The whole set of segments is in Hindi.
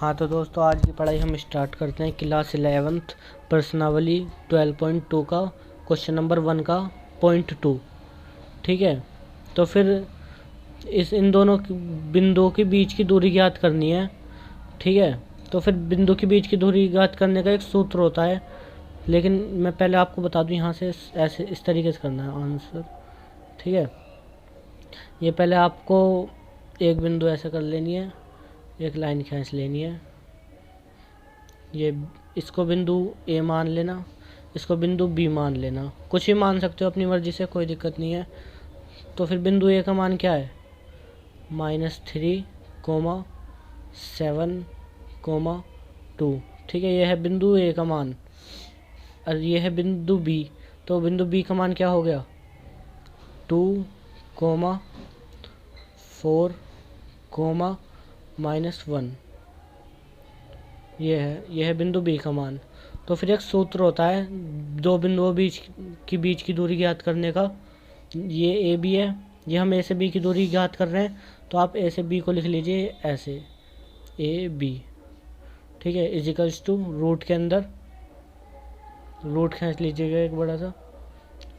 हाँ तो दोस्तों, आज की पढ़ाई हम स्टार्ट करते हैं क्लास 11th प्रश्नावली 12.2 का क्वेश्चन नंबर 1 का पॉइंट 2। ठीक है, तो फिर इन दोनों बिंदुओं के बीच की दूरी ज्ञात करनी है। ठीक है, तो फिर बिंदु के बीच की दूरी ज्ञात करने का एक सूत्र होता है, लेकिन मैं पहले आपको बता दूं यहाँ से ऐसे इस तरीके से करना है आंसर। ठीक है, ये पहले आपको एक बिंदु ऐसे कर लेनी है, एक लाइन खींच लेनी है, ये इसको बिंदु ए मान लेना, इसको बिंदु बी मान लेना, कुछ भी मान सकते हो अपनी मर्जी से, कोई दिक्कत नहीं है। तो फिर बिंदु ए का मान क्या है, -3,7,2। ठीक है, ये है बिंदु ए का मान, और ये है बिंदु बी। तो बिंदु बी का मान क्या हो गया, 2,4, -1। यह है बिंदु बी का मान। तो फिर एक सूत्र होता है दो बिंदुओं के बीच की दूरी ज्ञात करने का। ये ए बी है, ये हम ए से बी की दूरी ज्ञात कर रहे हैं, तो आप ए से बी को लिख लीजिए ऐसे, ए बी। ठीक है, इजिकल्स टू रूट के अंदर रूट खींच लीजिएगा एक बड़ा सा,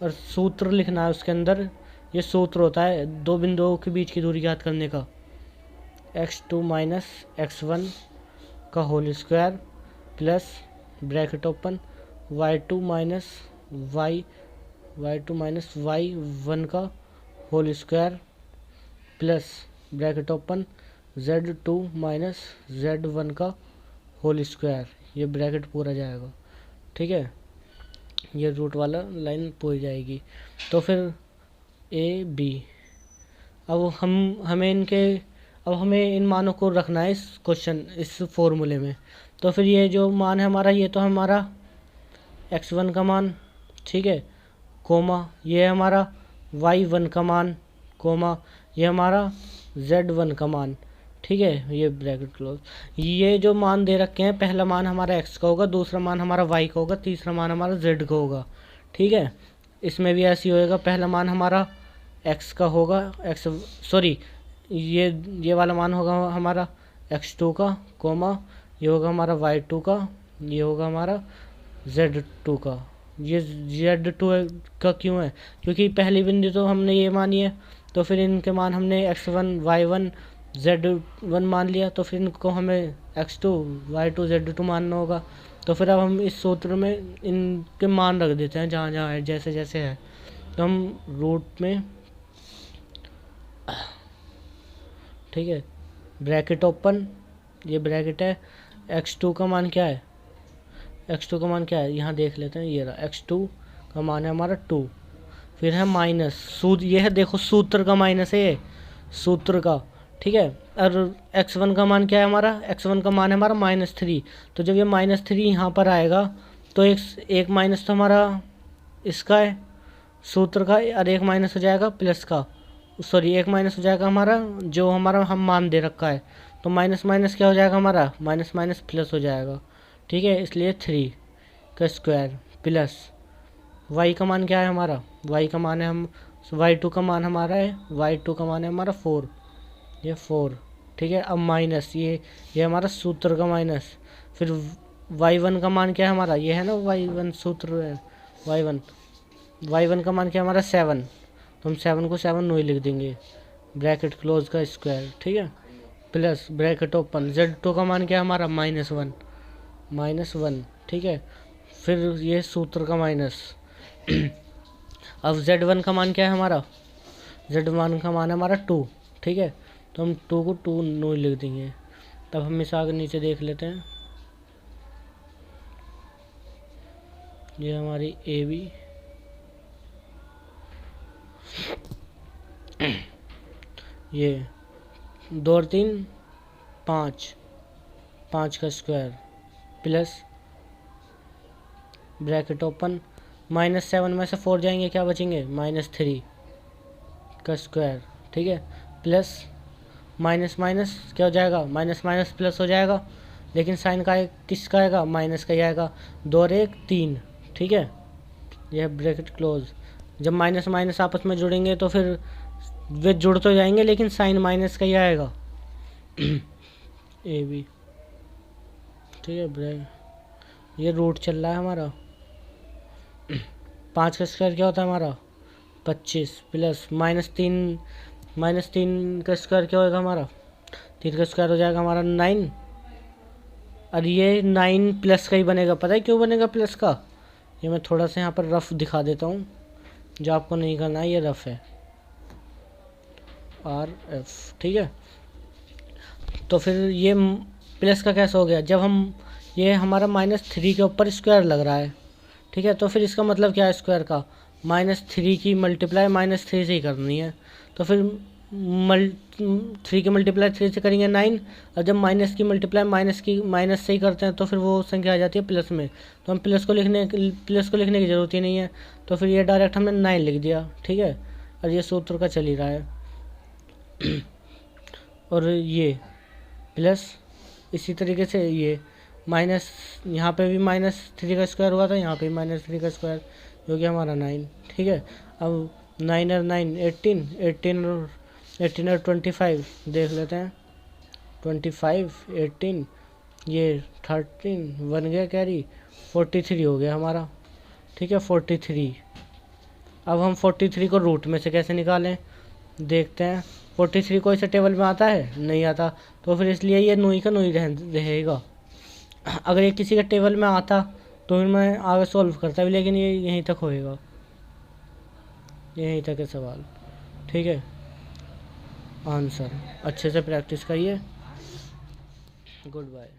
और सूत्र लिखना है उसके अंदर। ये सूत्र होता है दो बिंदुओं के बीच की दूरी ज्ञात करने का, x2 - x1 का whole square plus bracket open y2 - y1 का whole square plus bracket open z2 - z1 का होल स्क्वायर। ये ब्रैकेट पूरा जाएगा। ठीक है, ये रूट वाला लाइन पूरी जाएगी। तो फिर ए बी, अब हमें इन मानों को रखना है इस फॉर्मूले में। तो फिर ये जो मान है हमारा, ये तो हमारा x1 का मान, ठीक है, कोमा ये है हमारा y1 का मान, कोमा ये हमारा z1 का मान। ठीक है, ये ब्रैकेट क्लोज। ये जो मान दे रखे हैं, पहला मान हमारा x का होगा, दूसरा मान हमारा y का होगा, तीसरा मान हमारा z का होगा। ठीक है, इसमें भी ऐसे ही होएगा, पहला मान हमारा x का होगा, ये वाला मान होगा हमारा x2 का, कोमा ये होगा हमारा y2 का, ये होगा हमारा z2 का। ये z2 का क्यों है, क्योंकि पहली बिंदु तो हमने ये मानी है, तो फिर इनके मान हमने x1 y1 z1 मान लिया, तो फिर इनको हमें x2 y2 z2 मानना होगा। तो फिर अब हम इस सूत्र में इनके मान रख देते हैं जहाँ जहाँ है, जैसे जैसे है। तो हम रूट में, ठीक है, ब्रैकेट ओपन, ये ब्रैकेट है, x2 का मान क्या है, x2 का मान क्या है यहाँ देख लेते हैं, ये रहा x2 का मान है हमारा 2। फिर है माइनस, ये है देखो सूत्र का माइनस है, ये सूत्र का। ठीक है, और x1 का मान क्या है हमारा, x1 का मान है हमारा -3। तो जब ये -3 यहाँ पर आएगा, तो एक माइनस तो हमारा इसका है सूत्र का, और एक माइनस हो जाएगा प्लस का, एक माइनस हो जाएगा हमारा जो हम मान दे रखा है। तो माइनस माइनस क्या हो जाएगा हमारा, माइनस माइनस प्लस हो जाएगा। ठीक है, इसलिए 3 का स्क्वायर प्लस y का मान क्या है हमारा, y का मान है y2 का मान हमारा है, y2 का मान है हमारा 4, ये 4। ठीक है, अब माइनस ये हमारा सूत्र का माइनस। फिर y1 का मान क्या है हमारा, ये है ना y1 सूत्र है, y1 का मान क्या है हमारा 7। तो हम 7 को 7 नहीं लिख देंगे, ब्रैकेट क्लोज का स्क्वायर। ठीक है, प्लस ब्रैकेट ओपन z2 का मान क्या है हमारा -1। ठीक है, फिर ये सूत्र का माइनस। अब z1 का मान क्या है हमारा, z1 का मान है हमारा 2। ठीक है, तो हम 2 को 2 नहीं लिख देंगे। तब हम इसे आगे नीचे देख लेते हैं, ये हमारी ए बी, ये 2 और 3 5 का स्क्वायर प्लस ब्रैकेट ओपन -7 में से 4 जाएंगे, क्या बचेंगे -3 का स्क्वायर। ठीक है, प्लस माइनस माइनस क्या हो जाएगा, माइनस माइनस प्लस हो जाएगा, लेकिन साइन का किसका आएगा, माइनस का ही आएगा। 2 और 1 3। ठीक है, यह ब्रैकेट क्लोज। जब माइनस माइनस आपस में जुड़ेंगे तो फिर वे जुड़ तो जाएंगे, लेकिन साइन माइनस का ही आएगा। ए बी, ठीक है। ब्रैकेट ये रूट चल रहा है हमारा। 5 का स्क्वायर क्या होता है हमारा 25 प्लस -3 का स्क्वायर क्या होगा हमारा 3 का स्क्वायर हो जाएगा हमारा 9। और ये 9 प्लस का ही बनेगा। पता है क्यों बनेगा प्लस का? ये मैं थोड़ा सा यहाँ पर रफ दिखा देता हूँ, जो आपको नहीं करना है। ये रफ है RF, ठीक है। तो फिर ये प्लस का कैसे हो गया? जब हम ये हमारा -3 के ऊपर स्क्वायर लग रहा है, ठीक है। तो फिर इसका मतलब क्या है स्क्वायर का? -3 की मल्टीप्लाई -3 से ही करनी है। तो फिर 3 की मल्टीप्लाई 3 से करेंगे 9, और जब माइनस की मल्टीप्लाई माइनस से ही करते हैं तो फिर वो संख्या आ जाती है प्लस में। तो हम प्लस को लिखने की ज़रूरत ही नहीं है। तो फिर ये डायरेक्ट हमने 9 लिख दिया, ठीक है। और ये सूत्र का चल ही रहा है। और ये प्लस इसी तरीके से ये माइनस, यहाँ पे भी -3 का स्क्वायर हुआ था, यहाँ पे भी -3 का स्क्वायर, जो कि हमारा 9, ठीक है। अब 9 और 9 18 और 25 देख लेते हैं। 25 18 ये 13 बन गया कैरी, 43 हो गया हमारा, ठीक है। 43। अब हम 43 को रूट में से कैसे निकालें देखते हैं। 43 कोई से टेबल में आता है? नहीं आता। तो फिर इसलिए ये नोई का नोई रहेगा। अगर ये किसी के टेबल में आता तो फिर मैं आगे सॉल्व करता भी, लेकिन ये यहीं तक होएगा, यहीं तक है सवाल, ठीक है। आंसर अच्छे से प्रैक्टिस करिए। Good bye.